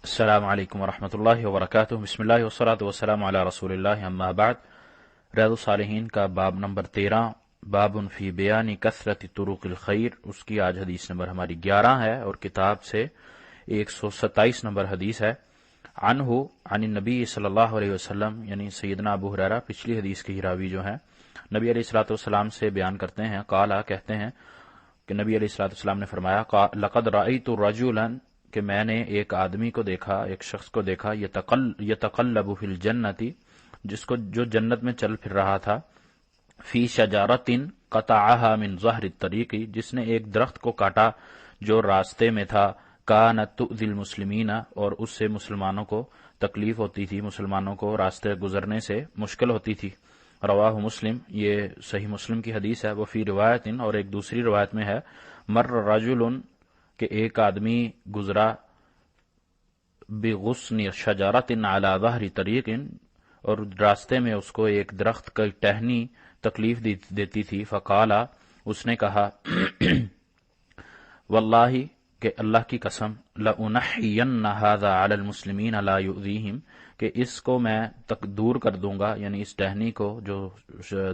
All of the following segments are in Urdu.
السلام علیکم ورحمۃ اللہ وبرکاتہ۔ بسم اللہ والصلاۃ والسلام علی رسول اللہ، اما بعد۔ ریاض الصالحین کا باب نمبر 13، باب فی بیان کثرت طرق الخیر، اس کی آج حدیث نمبر ہماری 11 ہے اور کتاب سے 127 نمبر حدیث ہے۔ عنہ عن النبی صلی اللہ علیہ وسلم، یعنی سیدنا ابو ہریرہ پچھلی حدیث کے ہی راوی جو ہیں، نبی علیہ الصلوۃ والسلام سے بیان کرتے ہیں، قالا کہتے ہیں کہ نبی علیہ الصلوۃ والسلام نے فرمایا، لقد رأیت رجلا، کہ میں نے ایک آدمی کو دیکھا، ایک شخص کو دیکھا، یتقلب فی الجنت، جو جنت میں چل پھر رہا تھا، فی شجرۃ قطعها من ظہر الطریق، جس نے ایک درخت کو کاٹا جو راستے میں تھا، کانت تؤذی المسلمین، اور اس سے مسلمانوں کو تکلیف ہوتی تھی، مسلمانوں کو راستے گزرنے سے مشکل ہوتی تھی۔ رواہ مسلم، یہ صحیح مسلم کی حدیث ہے۔ وفی روایت، اور ایک دوسری روایت میں ہے، مر رجل، کہ ایک آدمی گزرا، بغصن شجرۃ علی ظہر طریق، اور راستے میں اس کو ایک درخت کی ٹہنی تکلیف دیتی تھی، فقالا، اس نے کہا، واللہ، کہ اللہ کی قسم، لأنحین ھذا علی المسلمین لا یؤذیہم، کہ اس کو میں دور کر دوں گا، یعنی اس ٹہنی کو، جو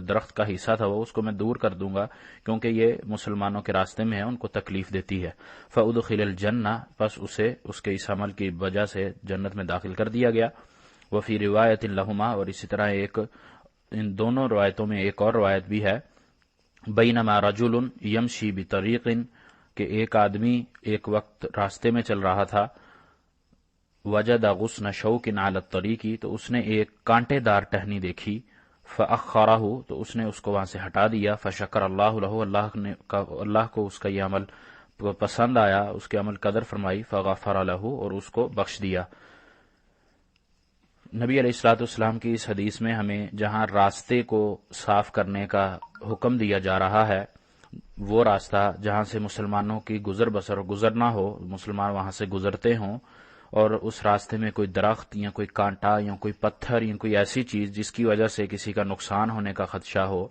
درخت کا حصہ تھا وہ، اس کو میں دور کر دوں گا، کیونکہ یہ مسلمانوں کے راستے میں ہے، ان کو تکلیف دیتی ہے۔ فأدخل الجنہ، پس اسے اس کے اس عمل کی وجہ سے جنت میں داخل کر دیا گیا۔ وفی روایت لہما، اور اسی طرح ان دونوں روایتوں میں ایک اور روایت بھی ہے، بینما رجل یمشی بطریق، کہ ایک آدمی ایک وقت راستے میں چل رہا تھا، وجد غصن شوک علی الطریق، تو اس نے ایک کانٹے دار ٹہنی دیکھی، فأخرہ، تو اس نے اس کو وہاں سے ہٹا دیا، فشکر اللہ لہ، اللہ کو اس کا یہ عمل پسند آیا، اس کے عمل قدر فرمائی، فغفر لہ، اور اس کو بخش دیا۔ نبی علیہ الصلوۃ والسلام کی اس حدیث میں ہمیں جہاں راستے کو صاف کرنے کا حکم دیا جا رہا ہے، وہ راستہ جہاں سے مسلمانوں کی گزر بسر گزرنا ہو، مسلمان وہاں سے گزرتے ہوں، اور اس راستے میں کوئی درخت یا کوئی کانٹا یا کوئی پتھر یا کوئی ایسی چیز جس کی وجہ سے کسی کا نقصان ہونے کا خدشہ ہو،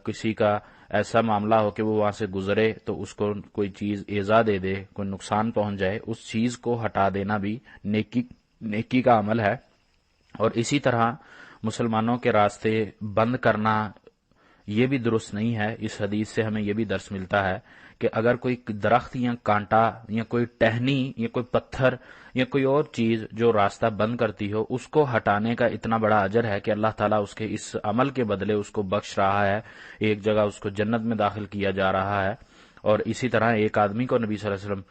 کسی کا ایسا معاملہ ہو کہ وہ وہاں سے گزرے تو اس کو کوئی چیز ایذا دے دے، کوئی نقصان پہنچ جائے، اس چیز کو ہٹا دینا بھی نیکی کا عمل ہے۔ اور اسی طرح مسلمانوں کے راستے بند کرنا یہ بھی درست نہیں ہے۔ اس حدیث سے ہمیں یہ بھی درس ملتا ہے کہ اگر کوئی درخت یا کانٹا یا کوئی ٹہنی یا کوئی پتھر یا کوئی اور چیز جو راستہ بند کرتی ہو، اس کو ہٹانے کا اتنا بڑا اجر ہے کہ اللہ تعالیٰ اس کے اس عمل کے بدلے اس کو بخش رہا ہے، ایک جگہ اس کو جنت میں داخل کیا جا رہا ہے۔ اور اسی طرح ایک آدمی کو نبی صلی اللہ علیہ وسلم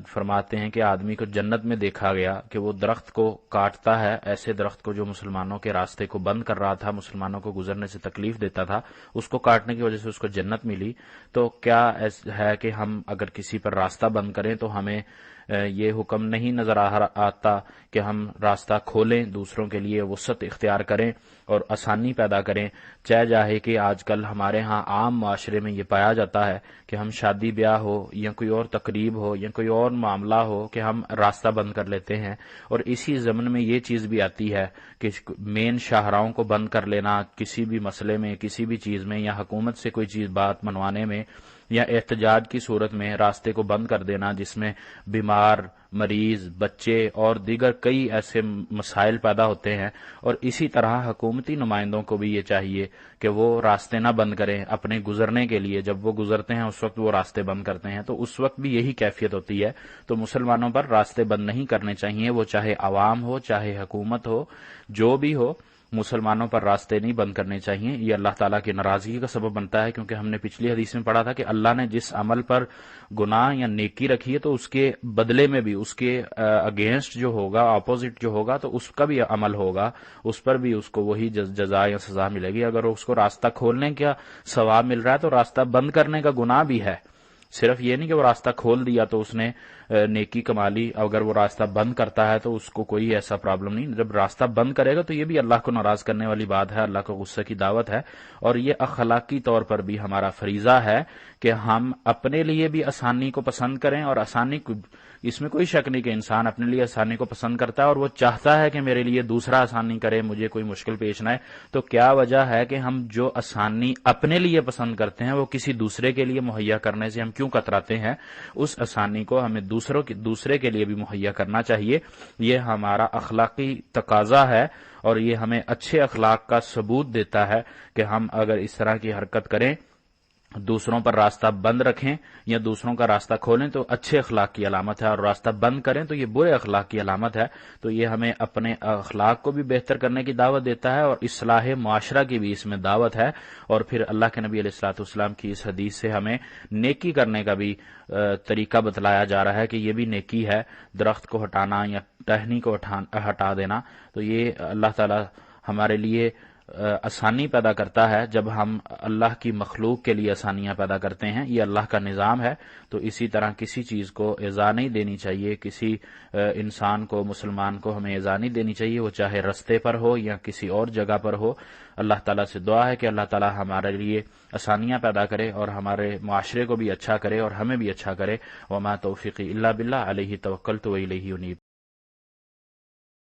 فرماتے ہیں کہ آدمی کو جنت میں دیکھا گیا کہ وہ درخت کو کاٹتا ہے، ایسے درخت کو جو مسلمانوں کے راستے کو بند کر رہا تھا، مسلمانوں کو گزرنے سے تکلیف دیتا تھا، اس کو کاٹنے کی وجہ سے اس کو جنت ملی۔ تو کیا ہے کہ ہم اگر کسی پر راستہ بند کریں تو ہمیں یہ حکم نہیں نظر آتا کہ ہم راستہ کھولیں، دوسروں کے لیے وسعت اختیار کریں اور آسانی پیدا کریں، چاہے کہ آج کل ہمارے ہاں عام معاشرے میں یہ پایا جاتا ہے کہ ہم شادی بیاہ ہو یا کوئی اور تقریب ہو یا کوئی اور معاملہ ہو کہ ہم راستہ بند کر لیتے ہیں، اور اسی ضمن میں یہ چیز بھی آتی ہے کہ مین شاہراہوں کو بند کر لینا کسی بھی مسئلے میں، کسی بھی چیز میں، یا حکومت سے کوئی چیز بات منوانے میں، یا احتجاج کی صورت میں راستے کو بند کر دینا، جس میں بیمار، مریض، بچے اور دیگر کئی ایسے مسائل پیدا ہوتے ہیں۔ اور اسی طرح حکومتی نمائندوں کو بھی یہ چاہیے کہ وہ راستے نہ بند کریں اپنے گزرنے کے لیے، جب وہ گزرتے ہیں اس وقت وہ راستے بند کرتے ہیں، تو اس وقت بھی یہی کیفیت ہوتی ہے۔ تو مسلمانوں پر راستے بند نہیں کرنے چاہیے، وہ چاہے عوام ہو، چاہے حکومت ہو، جو بھی ہو، مسلمانوں پر راستے نہیں بند کرنے چاہیے۔ یہ اللہ تعالیٰ کی ناراضگی کا سبب بنتا ہے، کیونکہ ہم نے پچھلی حدیث میں پڑھا تھا کہ اللہ نے جس عمل پر گناہ یا نیکی رکھی ہے تو اس کے بدلے میں بھی، اس کے اگینسٹ جو ہوگا، اپوزٹ جو ہوگا، تو اس کا بھی عمل ہوگا، اس پر بھی اس کو وہی جزا یا سزا ملے گی۔ اگر اس کو راستہ کھولنے کا ثواب مل رہا ہے تو راستہ بند کرنے کا گناہ بھی ہے۔ صرف یہ نہیں کہ وہ راستہ کھول دیا تو اس نے نیکی کما لی، اگر وہ راستہ بند کرتا ہے تو اس کو کوئی ایسا پرابلم نہیں۔ جب راستہ بند کرے گا تو یہ بھی اللہ کو ناراض کرنے والی بات ہے، اللہ کو غصے کی دعوت ہے، اور یہ اخلاقی طور پر بھی ہمارا فریضہ ہے کہ ہم اپنے لیے بھی آسانی کو پسند کریں، اور آسانی کو، اس میں کوئی شک نہیں کہ انسان اپنے لیے آسانی کو پسند کرتا ہے اور وہ چاہتا ہے کہ میرے لیے دوسرا آسانی کرے، مجھے کوئی مشکل پیش نہ آئے۔ تو کیا وجہ ہے کہ ہم جو آسانی اپنے لیے پسند کرتے ہیں وہ کسی دوسرے کے لیے مہیا کرنے سے ہم کیوں کتراتے ہیں؟ اس آسانی کو ہمیں دوسرے کے لیے بھی مہیا کرنا چاہیے۔ یہ ہمارا اخلاقی تقاضا ہے اور یہ ہمیں اچھے اخلاق کا ثبوت دیتا ہے کہ ہم اگر اس طرح کی حرکت کریں، دوسروں پر راستہ بند رکھیں یا دوسروں کا راستہ کھولیں تو اچھے اخلاق کی علامت ہے، اور راستہ بند کریں تو یہ برے اخلاق کی علامت ہے۔ تو یہ ہمیں اپنے اخلاق کو بھی بہتر کرنے کی دعوت دیتا ہے اور اصلاح معاشرہ کی بھی اس میں دعوت ہے۔ اور پھر اللہ کے نبی علیہ الصلوۃ والسلام کی اس حدیث سے ہمیں نیکی کرنے کا بھی طریقہ بتلایا جا رہا ہے کہ یہ بھی نیکی ہے، درخت کو ہٹانا یا ٹہنی کو ہٹا دینا۔ تو یہ اللہ تعالی ہمارے لیے آسانی پیدا کرتا ہے جب ہم اللہ کی مخلوق کے لیے آسانیاں پیدا کرتے ہیں، یہ اللہ کا نظام ہے۔ تو اسی طرح کسی چیز کو ایذا نہیں دینی چاہیے، کسی انسان کو، مسلمان کو ہمیں ایذا نہیں دینی چاہیے، وہ چاہے رستے پر ہو یا کسی اور جگہ پر ہو۔ اللہ تعالیٰ سے دعا ہے کہ اللہ تعالیٰ ہمارے لیے آسانیاں پیدا کرے اور ہمارے معاشرے کو بھی اچھا کرے اور ہمیں بھی اچھا کرے۔ وما توفیقی الا باللہ، علیہ توکلت و الیہ انیب۔